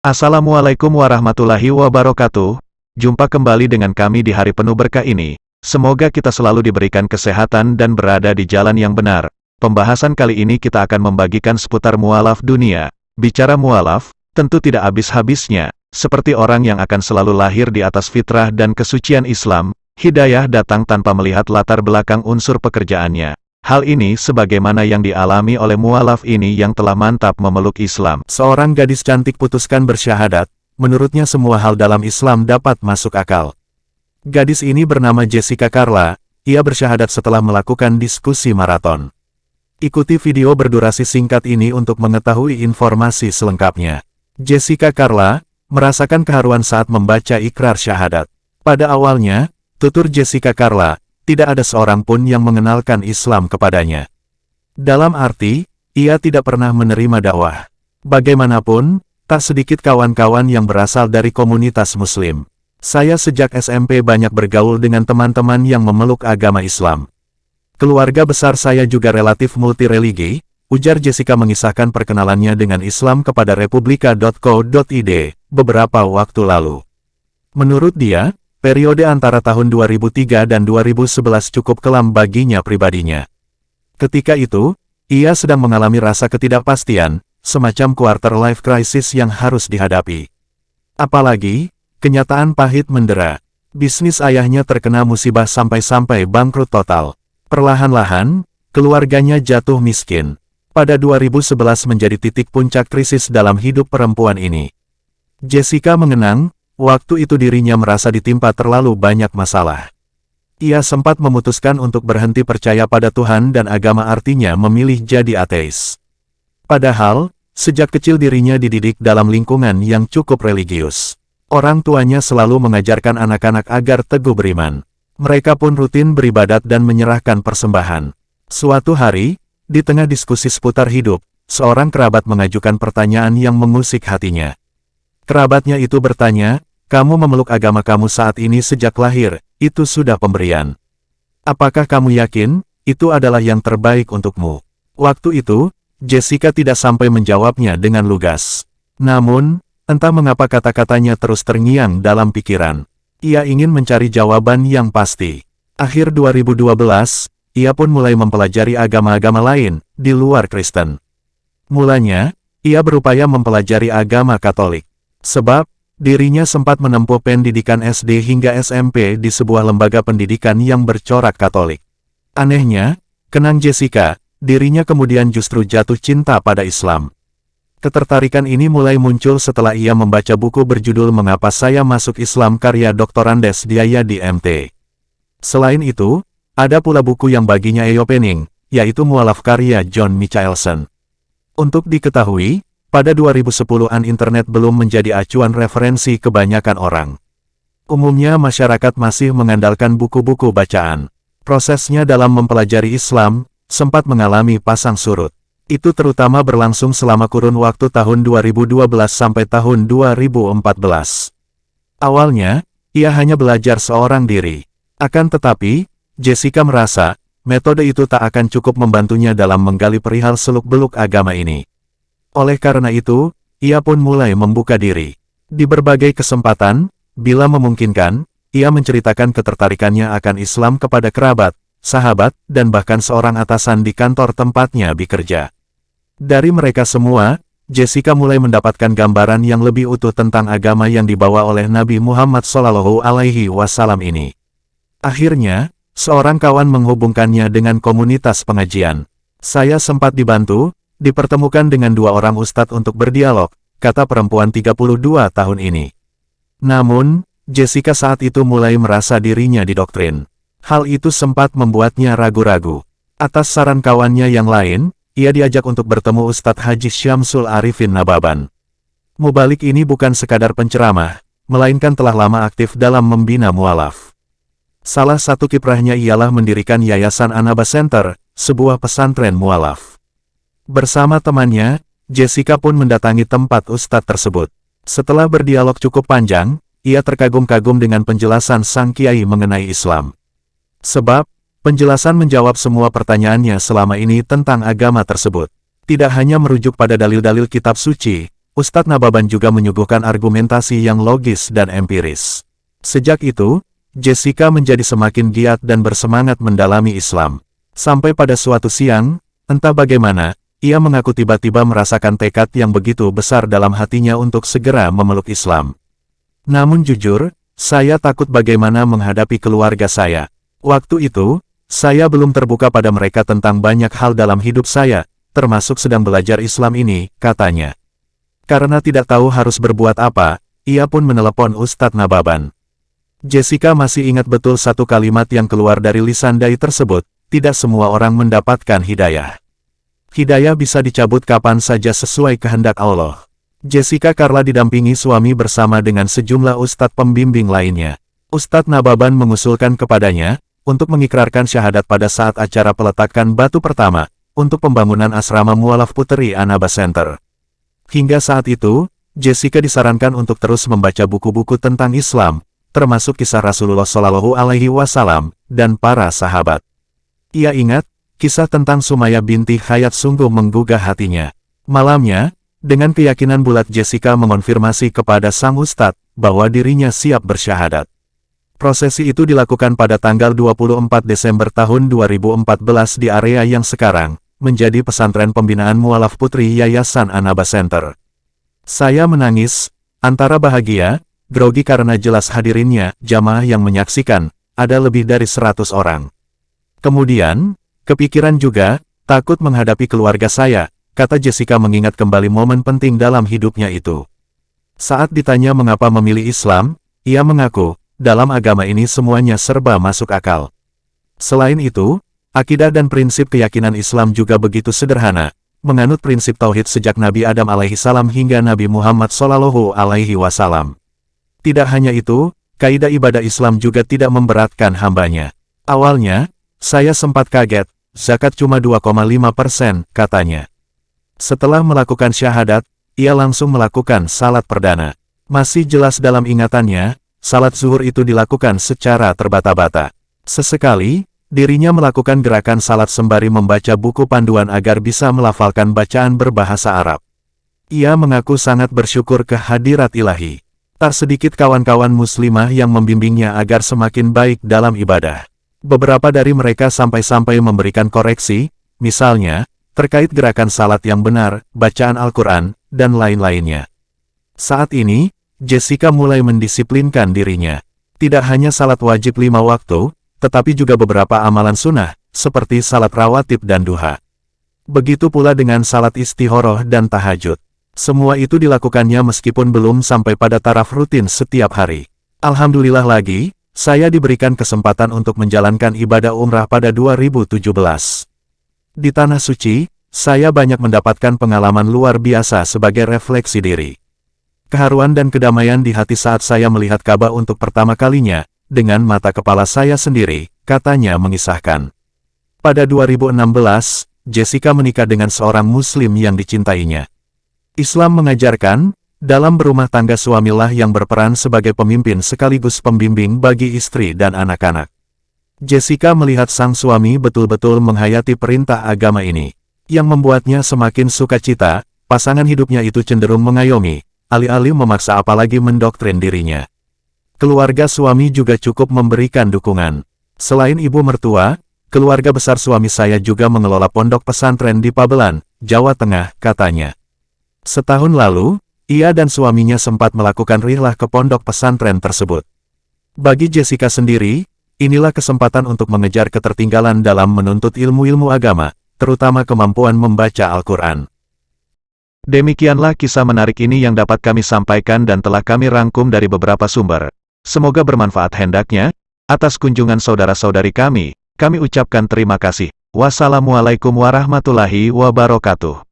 Assalamualaikum warahmatullahi wabarakatuh. Jumpa kembali dengan kami di hari penuh berkah ini. Semoga kita selalu diberikan kesehatan dan berada di jalan yang benar. Pembahasan kali ini kita akan membagikan seputar mualaf dunia. Bicara mualaf, tentu tidak habis-habisnya. Seperti orang yang akan selalu lahir di atas fitrah dan kesucian Islam, hidayah datang tanpa melihat latar belakang unsur pekerjaannya. Hal ini sebagaimana yang dialami oleh mualaf ini yang telah mantap memeluk Islam. Seorang gadis cantik putuskan bersyahadat, menurutnya semua hal dalam Islam dapat masuk akal. Gadis ini bernama Jessica Carla, ia bersyahadat setelah melakukan diskusi maraton. Ikuti video berdurasi singkat ini untuk mengetahui informasi selengkapnya. Jessica Carla merasakan keharuan saat membaca ikrar syahadat. Pada awalnya, tutur Jessica Carla, tidak ada seorang pun yang mengenalkan Islam kepadanya. Dalam arti, ia tidak pernah menerima dakwah. Bagaimanapun, tak sedikit kawan-kawan yang berasal dari komunitas Muslim. Saya sejak SMP banyak bergaul dengan teman-teman yang memeluk agama Islam. Keluarga besar saya juga relatif multireligi, ujar Jessica mengisahkan perkenalannya dengan Islam kepada Republika.co.id beberapa waktu lalu. Menurut dia, periode antara tahun 2003 dan 2011 cukup kelam baginya pribadinya. Ketika itu, ia sedang mengalami rasa ketidakpastian, semacam quarter life crisis yang harus dihadapi. Apalagi, kenyataan pahit mendera. Bisnis ayahnya terkena musibah sampai-sampai bangkrut total. Perlahan-lahan, keluarganya jatuh miskin. Pada 2011 menjadi titik puncak krisis dalam hidup perempuan ini. Jessica mengenang, waktu itu dirinya merasa ditimpa terlalu banyak masalah. Ia sempat memutuskan untuk berhenti percaya pada Tuhan dan agama, artinya memilih jadi ateis. Padahal, sejak kecil dirinya dididik dalam lingkungan yang cukup religius. Orang tuanya selalu mengajarkan anak-anak agar teguh beriman. Mereka pun rutin beribadat dan menyerahkan persembahan. Suatu hari, di tengah diskusi seputar hidup, seorang kerabat mengajukan pertanyaan yang mengusik hatinya. Kerabatnya itu bertanya, "Kamu memeluk agama kamu saat ini sejak lahir, itu sudah pemberian. Apakah kamu yakin, itu adalah yang terbaik untukmu?" Waktu itu, Jessica tidak sampai menjawabnya dengan lugas. Namun, entah mengapa kata-katanya terus terngiang dalam pikiran. Ia ingin mencari jawaban yang pasti. Akhir 2012, ia pun mulai mempelajari agama-agama lain, di luar Kristen. Mulanya, ia berupaya mempelajari agama Katolik. Sebab, dirinya sempat menempuh pendidikan SD hingga SMP di sebuah lembaga pendidikan yang bercorak Katolik. Anehnya, kenang Jessica, dirinya kemudian justru jatuh cinta pada Islam. Ketertarikan ini mulai muncul setelah ia membaca buku berjudul Mengapa Saya Masuk Islam karya Dr. Andes Diaya di MT. Selain itu, ada pula buku yang baginya eye-opening, yaitu mualaf karya John Michaelson. Untuk diketahui, pada 2010-an internet belum menjadi acuan referensi kebanyakan orang. Umumnya masyarakat masih mengandalkan buku-buku bacaan. Prosesnya dalam mempelajari Islam, sempat mengalami pasang surut. Itu terutama berlangsung selama kurun waktu tahun 2012 sampai tahun 2014. Awalnya, ia hanya belajar seorang diri. Akan tetapi, Jessica merasa, metode itu tak akan cukup membantunya dalam menggali perihal seluk-beluk agama ini. Oleh karena itu, ia pun mulai membuka diri. Di berbagai kesempatan, bila memungkinkan, ia menceritakan ketertarikannya akan Islam kepada kerabat, sahabat, dan bahkan seorang atasan di kantor tempatnya bekerja. Dari mereka semua, Jessica mulai mendapatkan gambaran yang lebih utuh tentang agama yang dibawa oleh Nabi Muhammad SAW ini. Akhirnya, seorang kawan menghubungkannya dengan komunitas pengajian. "Saya sempat dibantu, dipertemukan dengan dua orang ustadz untuk berdialog," kata perempuan 32 tahun ini. Namun, Jessica saat itu mulai merasa dirinya didoktrin. Hal itu sempat membuatnya ragu-ragu. Atas saran kawannya yang lain, ia diajak untuk bertemu Ustadz Haji Syamsul Arifin Nababan. Mubalik ini bukan sekadar penceramah, melainkan telah lama aktif dalam membina mualaf. Salah satu kiprahnya ialah mendirikan Yayasan Anaba Center, sebuah pesantren mualaf. Bersama temannya, Jessica pun mendatangi tempat Ustadz tersebut. Setelah berdialog cukup panjang, ia terkagum-kagum dengan penjelasan sang kiai mengenai Islam. Sebab, penjelasan menjawab semua pertanyaannya selama ini tentang agama tersebut. Tidak hanya merujuk pada dalil-dalil kitab suci, Ustadz Nababan juga menyuguhkan argumentasi yang logis dan empiris. Sejak itu, Jessica menjadi semakin giat dan bersemangat mendalami Islam. Sampai pada suatu siang, entah bagaimana, ia mengaku tiba-tiba merasakan tekad yang begitu besar dalam hatinya untuk segera memeluk Islam. Namun jujur, saya takut bagaimana menghadapi keluarga saya. Waktu itu, saya belum terbuka pada mereka tentang banyak hal dalam hidup saya, termasuk sedang belajar Islam ini, katanya. Karena tidak tahu harus berbuat apa, ia pun menelepon Ustadz Nababan. Jessica masih ingat betul satu kalimat yang keluar dari lisan dai tersebut, tidak semua orang mendapatkan hidayah. Hidayah bisa dicabut kapan saja sesuai kehendak Allah. Jessica Carla didampingi suami bersama dengan sejumlah ustadz pembimbing lainnya. Ustadz Nababan mengusulkan kepadanya, untuk mengikrarkan syahadat pada saat acara peletakan batu pertama, untuk pembangunan asrama Mualaf Puteri Anaba Center. Hingga saat itu, Jessica disarankan untuk terus membaca buku-buku tentang Islam, termasuk kisah Rasulullah Shallallahu Alaihi Wasallam, dan para sahabat. Ia ingat, kisah tentang Sumayyah binti Hayat sungguh menggugah hatinya. Malamnya, dengan keyakinan bulat Jessica mengonfirmasi kepada sang ustadz, bahwa dirinya siap bersyahadat. Prosesi itu dilakukan pada tanggal 24 Desember tahun 2014 di area yang sekarang, menjadi pesantren pembinaan Mualaf Putri Yayasan Anaba Center. Saya menangis, antara bahagia, grogi karena jelas hadirinnya, jamaah yang menyaksikan, ada lebih dari 100 orang. Kemudian, kepikiran juga, takut menghadapi keluarga saya, kata Jessica mengingat kembali momen penting dalam hidupnya itu. Saat ditanya mengapa memilih Islam, ia mengaku, dalam agama ini semuanya serba masuk akal. Selain itu, akidah dan prinsip keyakinan Islam juga begitu sederhana, menganut prinsip tauhid sejak Nabi Adam alaihissalam hingga Nabi Muhammad Shallallahu Alaihi Wasallam. Tidak hanya itu, kaidah ibadah Islam juga tidak memberatkan hambanya. Awalnya, saya sempat kaget, zakat cuma 2,5%, katanya. Setelah melakukan syahadat, ia langsung melakukan salat perdana. Masih jelas dalam ingatannya, salat zuhur itu dilakukan secara terbata-bata. Sesekali, dirinya melakukan gerakan salat sembari membaca buku panduan agar bisa melafalkan bacaan berbahasa Arab. Ia mengaku sangat bersyukur kehadirat ilahi. Tak sedikit kawan-kawan muslimah yang membimbingnya agar semakin baik dalam ibadah. Beberapa dari mereka sampai-sampai memberikan koreksi, misalnya, terkait gerakan salat yang benar, bacaan Al-Quran, dan lain-lainnya. Saat ini, Jessica mulai mendisiplinkan dirinya. Tidak hanya salat wajib 5 waktu, tetapi juga beberapa amalan sunnah, seperti salat rawatib dan duha. Begitu pula dengan salat istihoroh dan tahajud. Semua itu dilakukannya meskipun belum sampai pada taraf rutin setiap hari. Alhamdulillah lagi, saya diberikan kesempatan untuk menjalankan ibadah umrah pada 2017. Di Tanah Suci, saya banyak mendapatkan pengalaman luar biasa sebagai refleksi diri. Keharuan dan kedamaian di hati saat saya melihat Ka'bah untuk pertama kalinya, dengan mata kepala saya sendiri, katanya mengisahkan. Pada 2016, Jessica menikah dengan seorang muslim yang dicintainya. Islam mengajarkan, dalam berumah tangga suamilah yang berperan sebagai pemimpin sekaligus pembimbing bagi istri dan anak-anak. Jessica melihat sang suami betul-betul menghayati perintah agama ini, yang membuatnya semakin sukacita. Pasangan hidupnya itu cenderung mengayomi, alih-alih memaksa apalagi mendoktrin dirinya. Keluarga suami juga cukup memberikan dukungan. Selain ibu mertua, keluarga besar suami saya juga mengelola pondok pesantren di Pabelan, Jawa Tengah, katanya. Setahun lalu, ia dan suaminya sempat melakukan rihlah ke pondok pesantren tersebut. Bagi Jessica sendiri, inilah kesempatan untuk mengejar ketertinggalan dalam menuntut ilmu-ilmu agama, terutama kemampuan membaca Al-Quran. Demikianlah kisah menarik ini yang dapat kami sampaikan dan telah kami rangkum dari beberapa sumber. Semoga bermanfaat hendaknya. Atas kunjungan saudara-saudari kami ucapkan terima kasih. Wassalamualaikum warahmatullahi wabarakatuh.